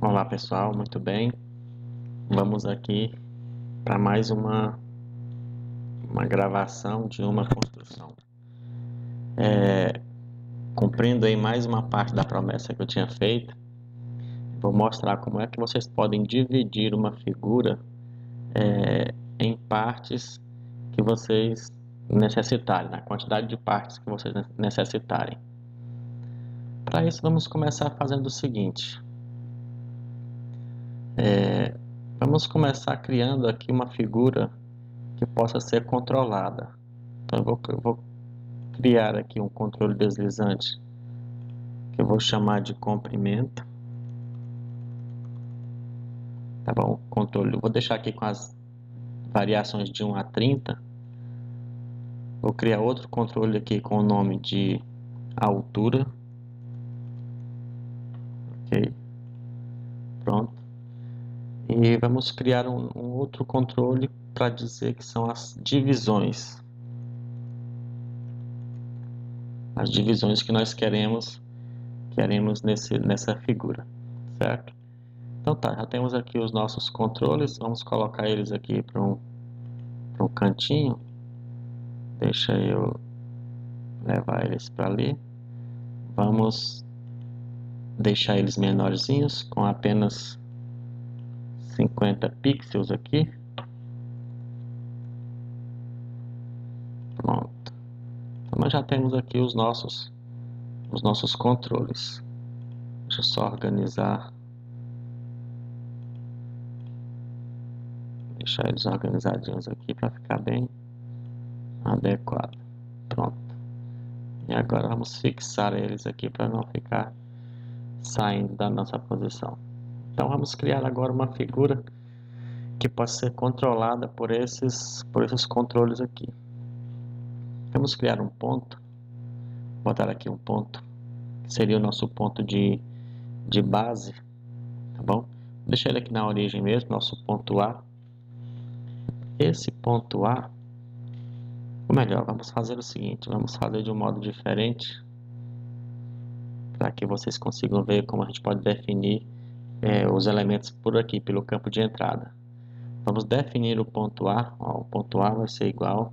Olá pessoal, muito bem. Vamos aqui para mais uma gravação de uma construção. Cumprindo aí mais uma parte da promessa que eu tinha feito, vou mostrar como é que vocês podem dividir uma figura em partes que vocês necessitarem, na quantidade de partes que vocês necessitarem. Para isso, vamos começar fazendo o seguinte. Vamos começar criando aqui uma figura que possa ser controlada. Então eu vou criar aqui um controle deslizante que eu vou chamar de comprimento. Tá bom? Controle, eu vou deixar aqui com as variações de 1 a 30. Vou criar outro controle aqui com o nome de altura. Ok, pronto. E vamos criar um outro controle para dizer que são as divisões. As divisões que nós queremos nessa figura, certo? Então tá, já temos aqui os nossos controles, vamos colocar eles aqui para um cantinho. Deixa eu levar eles para ali. Vamos deixar eles menorzinhos, com apenas 50 pixels aqui. Pronto. Então nós já temos aqui os nossos controles. Deixa eu só organizar. Deixar eles organizadinhos aqui para ficar bem adequado. Pronto. E agora vamos fixar eles aqui para não ficar saindo da nossa posição. Então vamos criar agora uma figura que pode ser controlada por esses controles aqui. Vamos criar um ponto. Vou botar aqui um ponto que seria o nosso ponto de base, tá bom? Vou deixar ele aqui na origem mesmo, nosso ponto A. Esse ponto A, ou melhor, vamos fazer o seguinte, vamos fazer de um modo diferente, para que vocês consigam ver como a gente pode definir os elementos por aqui, pelo campo de entrada. Vamos definir o ponto A, ó, o ponto A vai ser igual,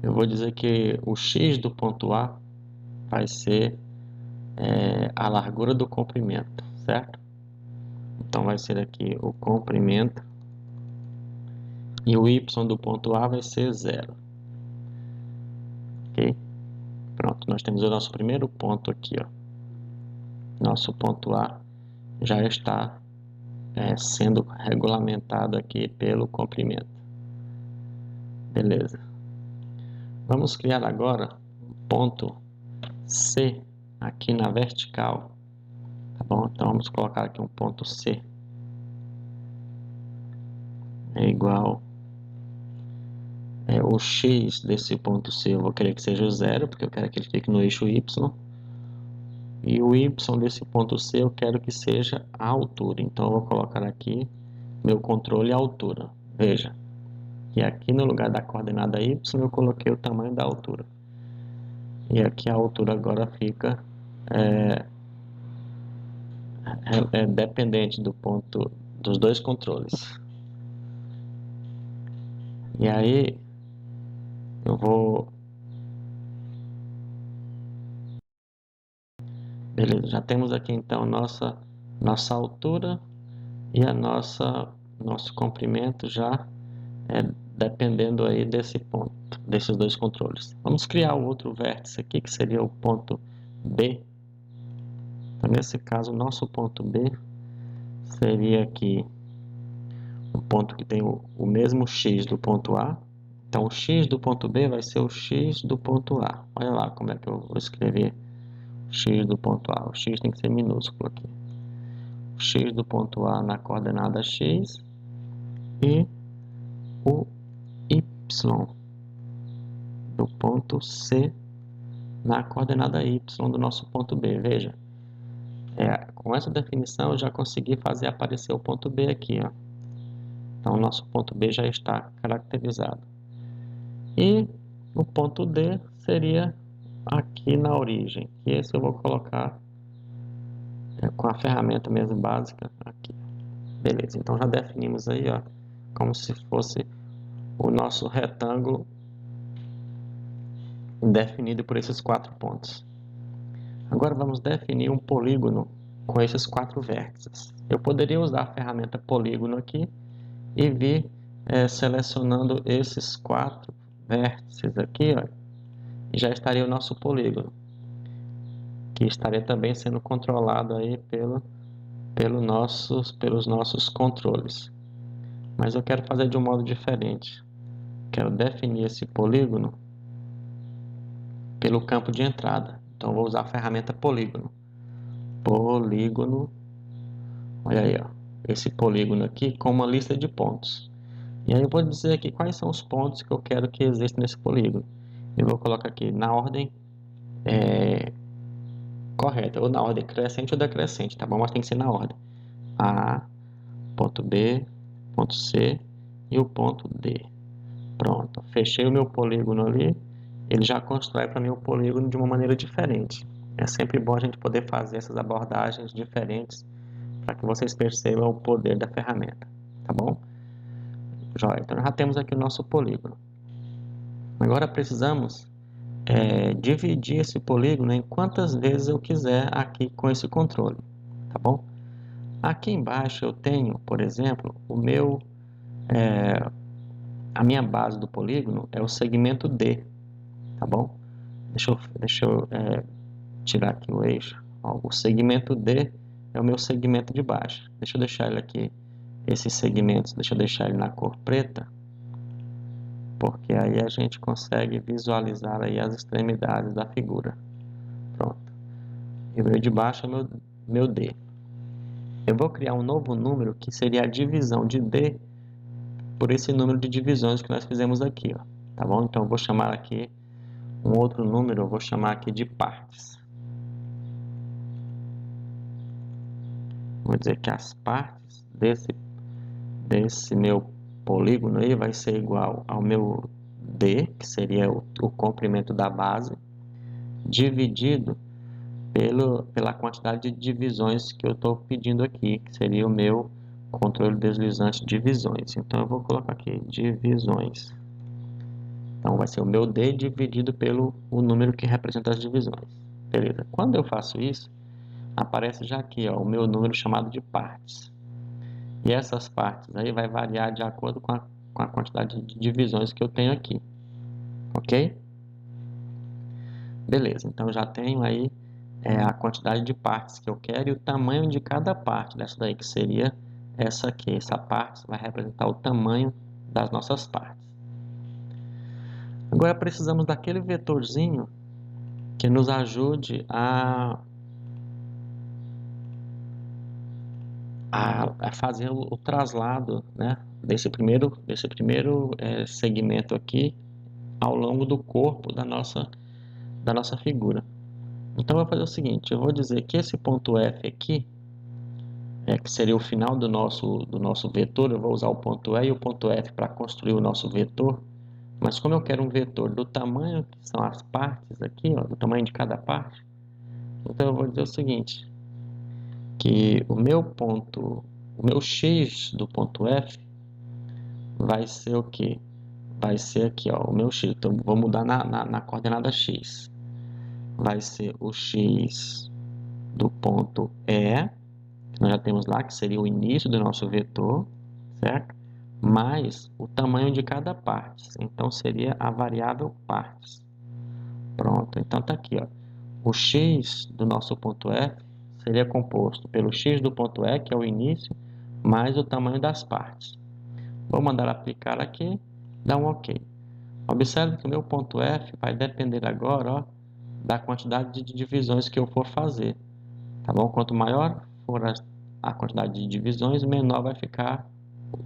eu vou dizer que o x do ponto A vai ser a largura do comprimento, certo? Então vai ser aqui o comprimento e o y do ponto A vai ser 0. Ok? Pronto, nós temos o nosso primeiro ponto aqui, ó. Nosso ponto A já está sendo regulamentado aqui pelo comprimento. Beleza. Vamos criar agora um ponto C aqui na vertical. Tá bom? Então vamos colocar aqui um ponto C. É igual o x desse ponto C, eu vou querer que seja 0, porque eu quero que ele fique no eixo Y. E o y desse ponto C eu quero que seja a altura. Então eu vou colocar aqui meu controle altura. Veja, que aqui no lugar da coordenada Y eu coloquei o tamanho da altura. E aqui a altura agora fica dependente do ponto dos dois controles. E aí eu vou... Beleza, já temos aqui então nossa altura e nosso comprimento já dependendo aí desse ponto, desses dois controles. Vamos criar o outro vértice aqui, que seria o ponto B. Então, nesse caso, o nosso ponto B seria aqui um ponto que tem o mesmo x do ponto A. Então, o x do ponto B vai ser o x do ponto A. Olha lá como é que eu vou escrever x do ponto A. O x tem que ser minúsculo aqui. O x do ponto A na coordenada x e o y do ponto C na coordenada y do nosso ponto B. Veja, com essa definição eu já consegui fazer aparecer o ponto B aqui, ó. Então o nosso ponto B já está caracterizado. E o ponto D seria aqui na origem, e esse eu vou colocar com a ferramenta mesmo básica aqui. Beleza, então já definimos aí, ó, como se fosse o nosso retângulo definido por esses 4 pontos. Agora vamos definir um polígono com esses 4 vértices. Eu poderia usar a ferramenta polígono aqui e vir selecionando esses 4 vértices aqui, ó, e já estaria o nosso polígono, que estaria também sendo controlado aí pelos nossos controles. Mas eu quero fazer de um modo diferente. Quero definir esse polígono pelo campo de entrada. Então, eu vou usar a ferramenta polígono. Polígono, olha aí, ó, esse polígono aqui com uma lista de pontos. E aí eu vou dizer aqui quais são os pontos que eu quero que existam nesse polígono. Eu vou colocar aqui na ordem correta, ou na ordem crescente ou decrescente, tá bom? Mas tem que ser na ordem. A, ponto B, ponto C e o ponto D. Pronto, fechei o meu polígono ali, ele já constrói para mim o polígono de uma maneira diferente. É sempre bom a gente poder fazer essas abordagens diferentes para que vocês percebam o poder da ferramenta, tá bom? Joia, então já temos aqui o nosso polígono. Agora precisamos dividir esse polígono em quantas vezes eu quiser aqui com esse controle, tá bom? Aqui embaixo eu tenho, por exemplo, a minha base do polígono é o segmento D, tá bom? Deixa eu tirar aqui o eixo. Ó, o segmento D é o meu segmento de baixo. Deixa eu deixar ele aqui, esses segmentos, deixa eu deixar ele na cor preta, porque aí a gente consegue visualizar aí as extremidades da figura. Pronto. E o meu de baixo é o meu D. Eu vou criar um novo número que seria a divisão de D por esse número de divisões que nós fizemos aqui, ó. Tá bom? Então eu vou chamar aqui um outro número, eu vou chamar aqui de partes. Vou dizer que as partes desse meu polígono aí vai ser igual ao meu D, que seria o comprimento da base, dividido pela quantidade de divisões que eu estou pedindo aqui, que seria o meu controle deslizante de divisões. Então eu vou colocar aqui divisões. Então vai ser o meu D dividido pelo o número que representa as divisões. Beleza? Quando eu faço isso, aparece já aqui, ó, o meu número chamado de partes. E essas partes aí vai variar de acordo com a quantidade de divisões que eu tenho aqui. Ok? Beleza, então eu já tenho aí a quantidade de partes que eu quero e o tamanho de cada parte dessa daí, que seria essa aqui. Essa parte vai representar o tamanho das nossas partes. Agora precisamos daquele vetorzinho que nos ajude a fazer o traslado, né, desse primeiro segmento aqui ao longo do corpo da nossa figura. Então eu vou fazer o seguinte, eu vou dizer que esse ponto F aqui, que seria o final do nosso vetor, eu vou usar o ponto E e o ponto F para construir o nosso vetor, mas como eu quero um vetor do tamanho que são as partes aqui, ó, do tamanho de cada parte, então eu vou dizer o seguinte, que o meu x do ponto F vai ser o que? Vai ser aqui, ó, o meu x. Então vou mudar na coordenada x. Vai ser o x do ponto E, que nós já temos lá, que seria o início do nosso vetor, certo? Mais o tamanho de cada parte. Então seria a variável partes. Pronto, então tá aqui, ó. O x do nosso ponto F seria composto pelo x do ponto E, que é o início, mais o tamanho das partes. Vou mandar aplicar aqui, dar um OK. Observe que o meu ponto F vai depender agora, ó, da quantidade de divisões que eu for fazer. Tá bom? Quanto maior for a quantidade de divisões, menor vai ficar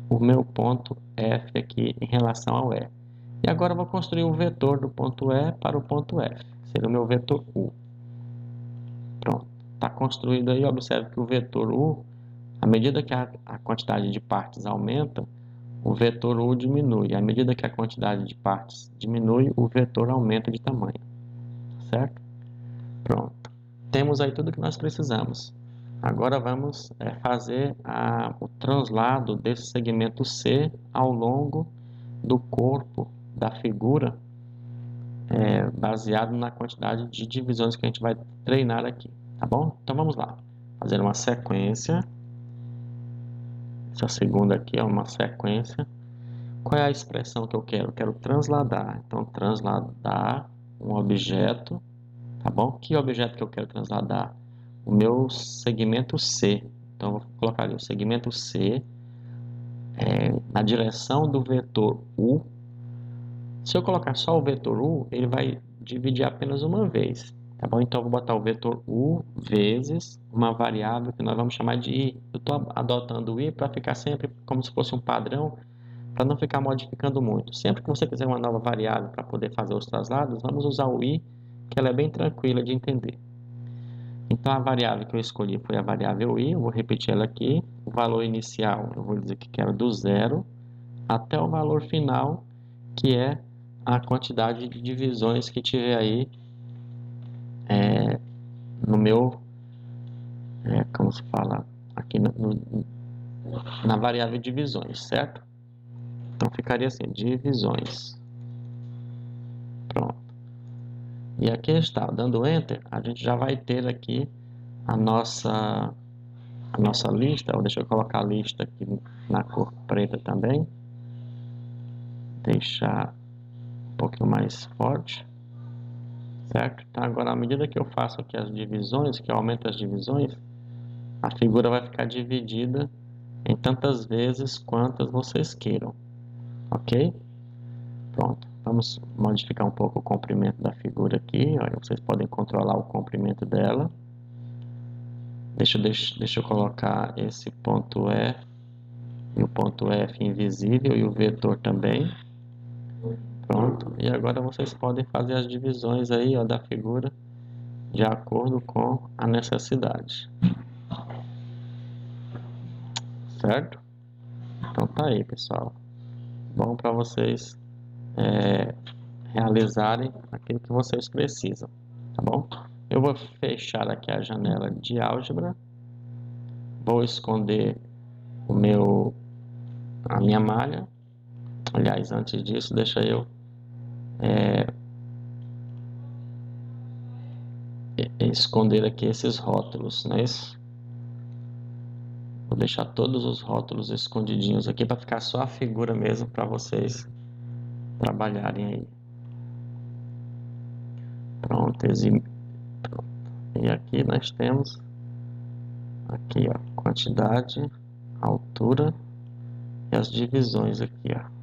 o meu ponto F aqui em relação ao E. E agora eu vou construir o vetor do ponto E para o ponto F, que seria o meu vetor U. Pronto, está construído aí. Observe que o vetor U, à medida que a quantidade de partes aumenta, o vetor U diminui. À medida que a quantidade de partes diminui, o vetor aumenta de tamanho. Certo? Pronto. Temos aí tudo que nós precisamos. Agora vamos fazer o translado desse segmento C ao longo do corpo da figura, baseado na quantidade de divisões que a gente vai treinar aqui, tá bom? Então vamos lá, fazer uma sequência. Essa segunda aqui é uma sequência. Qual é a expressão que eu quero? Eu quero transladar. Então, transladar um objeto, tá bom? Que objeto que eu quero transladar? O meu segmento C. Então, eu vou colocar ali o segmento C na direção do vetor U. Se eu colocar só o vetor U, ele vai dividir apenas uma vez, tá bom? Então, eu vou botar o vetor U vezes uma variável que nós vamos chamar de I. Eu estou adotando o I para ficar sempre como se fosse um padrão, para não ficar modificando muito. Sempre que você quiser uma nova variável para poder fazer os traslados, vamos usar o I, que ela é bem tranquila de entender. Então, a variável que eu escolhi foi a variável I, eu vou repetir ela aqui. O valor inicial, eu vou dizer que quero do 0 até o valor final, que é a quantidade de divisões que tiver aí no meu, como se fala, aqui na variável divisões, certo? Então, ficaria assim, divisões. Pronto. E aqui está, dando Enter, a gente já vai ter aqui a nossa lista. Deixa eu colocar a lista aqui na cor preta também. Deixar um pouquinho mais forte. Certo? Então, agora, à medida que eu faço aqui as divisões, que eu aumento as divisões, a figura vai ficar dividida em tantas vezes quantas vocês queiram. Ok? Pronto. Vamos modificar um pouco o comprimento da figura aqui. Olha, vocês podem controlar o comprimento dela. Deixa eu colocar esse ponto E e o ponto F invisível e o vetor também. Pronto. E agora vocês podem fazer as divisões aí, ó, da figura de acordo com a necessidade. Certo? Então tá aí, pessoal. Bom para vocês realizarem aquilo que vocês precisam, tá bom? Eu vou fechar aqui a janela de álgebra. Vou esconder a minha malha. Aliás, antes disso, deixa eu esconder aqui esses rótulos, não é isso? Vou deixar todos os rótulos escondidinhos aqui para ficar só a figura mesmo para vocês trabalharem aí. Pronto, pronto. E aqui nós temos aqui, ó, quantidade, altura e as divisões aqui, ó.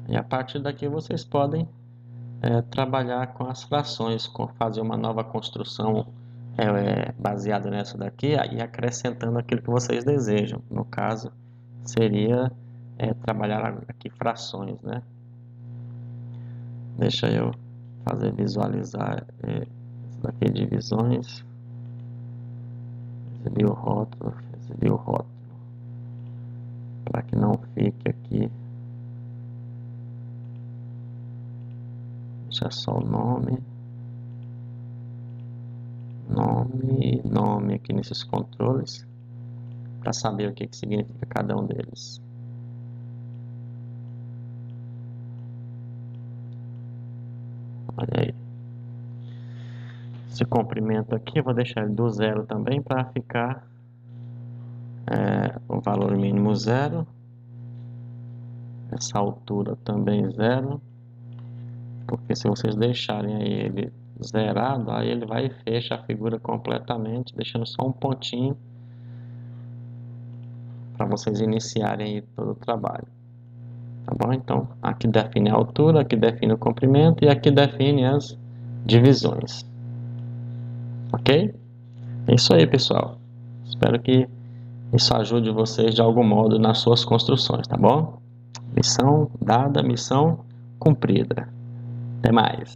E a partir daqui vocês podem trabalhar com as frações, fazer uma nova construção baseada nessa daqui e acrescentando aquilo que vocês desejam. No caso, seria trabalhar aqui frações, né? Deixa eu visualizar isso daqui, divisões. Exibir o rótulo, para que não fique aqui. Deixa só o nome aqui nesses controles, para saber o que significa cada um deles. Olha aí. Esse comprimento aqui eu vou deixar ele do 0 também, para ficar o valor mínimo 0. Essa altura também 0. Porque se vocês deixarem aí ele zerado, aí ele vai e fecha a figura completamente, deixando só um pontinho para vocês iniciarem aí todo o trabalho. Tá bom? Então, aqui define a altura, aqui define o comprimento e aqui define as divisões. Ok? É isso aí, pessoal. Espero que isso ajude vocês de algum modo nas suas construções, tá bom? Missão dada, missão cumprida. Até mais.